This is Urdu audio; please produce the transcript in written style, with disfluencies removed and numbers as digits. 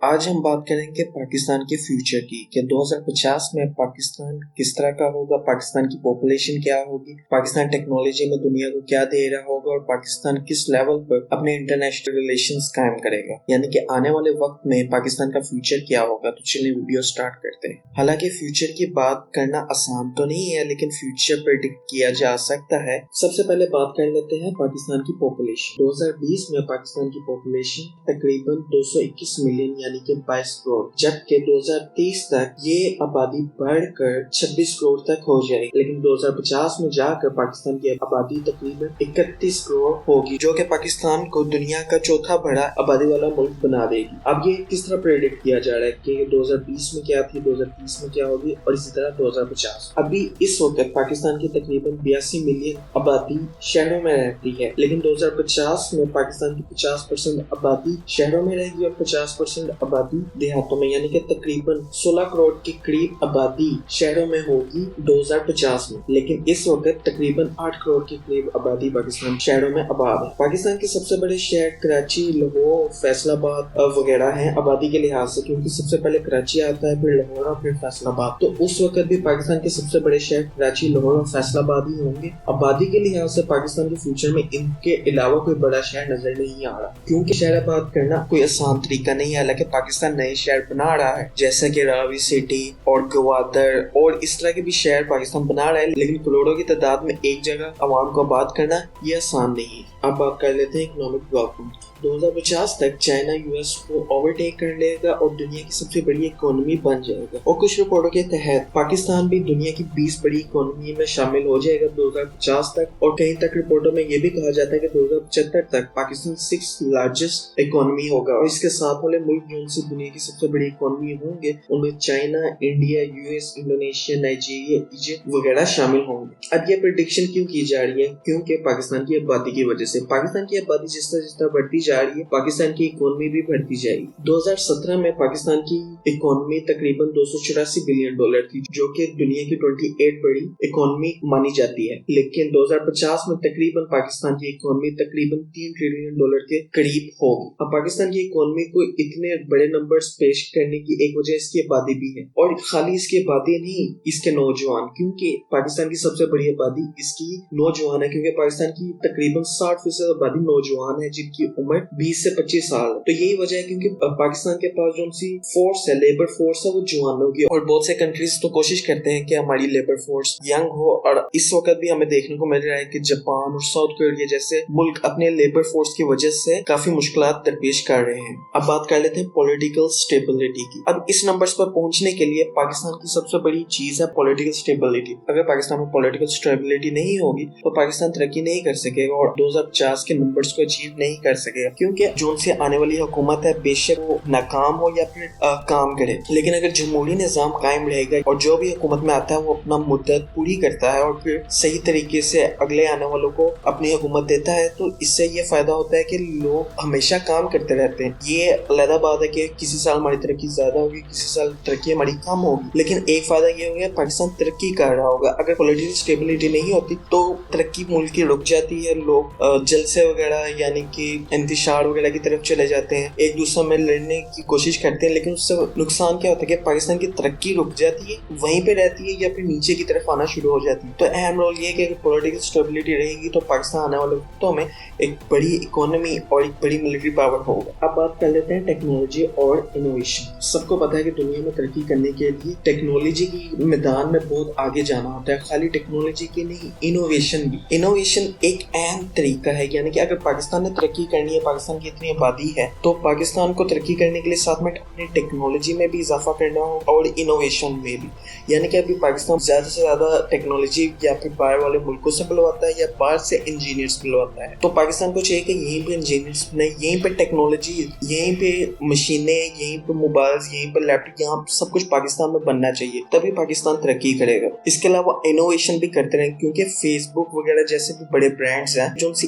آج ہم بات کریں گے پاکستان کے فیوچر کی کہ 2050 میں پاکستان کس طرح کا ہوگا، پاکستان کی پاپولیشن کیا ہوگی، پاکستان ٹیکنالوجی میں دنیا کو کیا دے رہا ہوگا اور پاکستان کس لیول پر اپنے انٹرنیشنل ریلیشنز قائم کرے گا، یعنی کہ آنے والے وقت میں پاکستان کا فیوچر کیا ہوگا۔ تو چلیے ویڈیو سٹارٹ کرتے ہیں۔ حالانکہ فیوچر کی بات کرنا آسان تو نہیں ہے، لیکن فیوچر پریڈکٹ کیا جا سکتا ہے۔ سب سے پہلے بات کر لیتے ہیں پاکستان کی پاپولیشن۔ 2020 میں پاکستان کی پاپولیشن تقریباً 221 ملین یعنی کہ 22 کروڑ، جبکہ 2030 تک یہ آبادی بڑھ کر 26 کروڑ تک ہو جائے گی، لیکن 2050 میں جا کر پاکستان کی آبادی تقریباً 31 کروڑ ہوگی، جو کہ پاکستان کو دنیا کا چوتھا بڑا آبادی والا ملک بنا دے گی۔ اب یہ کس طرح پریڈکٹ کیا جا رہا ہے کہ 2020 میں کیا تھی، 2030 میں کیا ہوگی اور اسی طرح 2050۔ ابھی اس وقت پاکستان کی تقریباً 82 ملین آبادی شہروں میں رہتی ہے، لیکن 2050 میں پاکستان کی 50% آبادی شہروں میں رہے گی اور 50% آبادی دیہاتوں میں، یعنی کہ تقریباً 16 کروڑ کے قریب آبادی شہروں میں ہوگی 2050 میں، لیکن اس وقت تقریباً 8 کروڑ کے قریب آبادی پاکستان شہروں میں آباد ہے۔ پاکستان کے سب سے بڑے شہر کراچی، لاہور، فیصل آباد وغیرہ ہیں آبادی کے لحاظ سے، کیونکہ سب سے پہلے کراچی آتا ہے، پھر لاہور اور پھر فیصل آباد۔ تو اس وقت بھی پاکستان کے سب سے بڑے شہر کراچی، لاہور اور فیصل آباد ہی ہوں گے۔ آبادی کے لحاظ سے پاکستان کے فیوچر میں ان کے علاوہ کوئی بڑا شہر نظر نہیں آ رہا، کیونکہ شہر آباد کرنا کوئی آسان طریقہ نہیں ہے۔ حالانکہ پاکستان نئے شہر بنا رہا ہے، جیسا کہ راوی سٹی اور گوادر اور اس طرح کے بھی شہر پاکستان بنا رہا ہے، لیکن کروڑوں کی تعداد میں ایک جگہ عوام کو آباد کرنا یہ آسان نہیں ہے۔ اب بات کر لیتے ہیں اکنامک ڈیولپمنٹ۔ 2050 تک چائنا یو ایس کو اوورٹیک کر لے گا اور دنیا کی سب سے بڑی اکانومی بن جائے گا، اور کچھ رپورٹوں کے تحت پاکستان بھی دنیا کی 20 بڑی اکانومی میں شامل ہو جائے گا 2050 تک، اور کہیں تک رپورٹوں میں یہ بھی کہا جاتا ہے کہ 2075 تک پاکستان 6 لارجسٹ اکانومی ہوگا، اور اس کے ساتھ والے ملک جو ان سے دنیا کی سب سے بڑی اکانومی ہوں گے ان میں China, India, U S, Indonesia, Nigeria, Egypt وغیرہ شامل ہوں گے۔ اب یہ پریڈکشن کیوں کی جا رہی ہے؟ کیونکہ پاکستان کی آبادی کی وجہ سے پاکستان کی آبادی جس طرح بڑھتی جا رہی ہے، پاکستان کی اکانومی بھی بڑھتی جائے گی۔ 2017 میں پاکستان کی اکانومی تقریباً $284 بلین تھی، جو کہ دنیا کی 28 بڑی اکانومی مانی جاتی ہے، لیکن 2050 میں تقریباً پاکستان کی اکانومی تقریباً $3 ٹریلین کے قریب ہوگی۔ اب پاکستان کی اکانومی کو اتنے بڑے نمبرز پیش کرنے کی ایک وجہ اس کی آبادی بھی ہے، اور خالی اس کی آبادی نہیں، اس کے نوجوان، کیونکہ پاکستان کی سب سے بڑی آبادی اس کی نوجوان ہے، کیونکہ پاکستان کی تقریباً 60% آبادی نوجوان ہے جن کی عمر 20 سے 25 سال ہے۔ تو یہی وجہ ہے کیونکہ پاکستان کے پاس جو سی فورس ہے، لیبر فورس ہے، وہ جوانوں کی، اور بہت سے کنٹریز تو کوشش کرتے ہیں کہ ہماری لیبر فورس ینگ ہو، اور اس وقت بھی ہمیں دیکھنے کو مل رہا ہے کہ جاپان اور ساؤتھ کوریا جیسے ملک اپنے لیبر فورس کی وجہ سے کافی مشکلات درپیش کر رہے ہیں۔ اب بات کر لیتے ہیں پولیٹیکل سٹیبلٹی کی۔ اب اس نمبرز پر پہنچنے کے لیے پاکستان کی سب سے بڑی چیز ہے پولیٹیکل سٹیبلٹی۔ اگر پاکستان میں پولیٹیکل سٹیبلٹی نہیں ہوگی تو پاکستان ترقی نہیں کر سکے گا اور 2050 کے نمبرز کو اچیو نہیں کر سکے گا، کیونکہ جو ان سے آنے والی حکومت ہے بے شک وہ ناکام ہو یا پھر کام کرے، لیکن اگر جمہوری نظام قائم رہے گا اور جو بھی حکومت میں آتا ہے وہ اپنا مدت پوری کرتا ہے اور پھر صحیح طریقے سے اگلے آنے والوں کو اپنی حکومت دیتا ہے، تو اس سے یہ فائدہ ہوتا ہے کہ لوگ ہمیشہ کام کرتے رہتے ہیں۔ یہ علیحدہ بات ہے کہ کسی سال ہماری ترقی زیادہ ہوگی، کسی سال ترقی ہماری کم ہوگی، لیکن ایک فائدہ یہ ہوگا پاکستان ترقی کر رہا ہوگا۔ اگر پولیٹیکل سٹیبلٹی نہیں ہوتی تو ترقی ملک کی رک جاتی ہے، لوگ جلسے وغیرہ یعنی کہ انتشار وغیرہ کی طرف چلے جاتے ہیں، ایک دوسرے میں لڑنے کی کوشش کرتے ہیں، لیکن اس سے نقصان کیا ہوتا ہے کہ پاکستان کی ترقی رک جاتی ہے، وہیں پہ رہتی ہے یا پھر نیچے کی طرف آنا شروع ہو جاتی ہے۔ تو اہم رول یہ ہے کہ اگر پولیٹیکل سٹیبلٹی رہے گی تو پاکستان آنے والے وقتوں میں ایک بڑی اکانومی اور ایک بڑی ملٹری پاور ہوگا۔ اب بات کر لیتے ہیں ٹیکنالوجی اور انوویشن۔ سب کو پتا ہے کہ دنیا میں ترقی کرنے کے لیے ٹیکنالوجی کی میدان میں بہت آگے جانا ہوتا ہے، خالی ٹیکنالوجی کی نہیں، انوویشن بھی۔ انوویشن ایک اہم طریقہ ہے، یعنی کہ اگر پاکستان نے ترقی کرنی ہے، پاکستان کی اتنی آبادی ہے تو پاکستان کو ترقی کرنے کے لیے ساتھ میں اپنی ٹیکنالوجی میں بھی اضافہ کرنا ہو اور انوویشن میں بھی، یعنی کہ ابھی پاکستان زیادہ سے زیادہ ٹیکنالوجی یا پھر باہر والے ملکوں سے بلواتا ہے یا باہر سے انجینئرز بلواتا ہے، تو پاکستان کو چاہیے کہ یہیں پہ انجینئرز بنائے، یہیں پہ ٹیکنالوجی، یہیں پہ مشینیں، یہیں پہ موبائلز، یہیں پہ لیپ ٹاپ، یہاں سب کچھ پاکستان میں بننا چاہیے، تبھی پاکستان ترقی کرے گا۔ اس کے علاوہ انوویشن بھی کرتے رہیں، کیونکہ فیس بک وغیرہ جیسے بھی بڑے برانڈز ہیں جو ان سی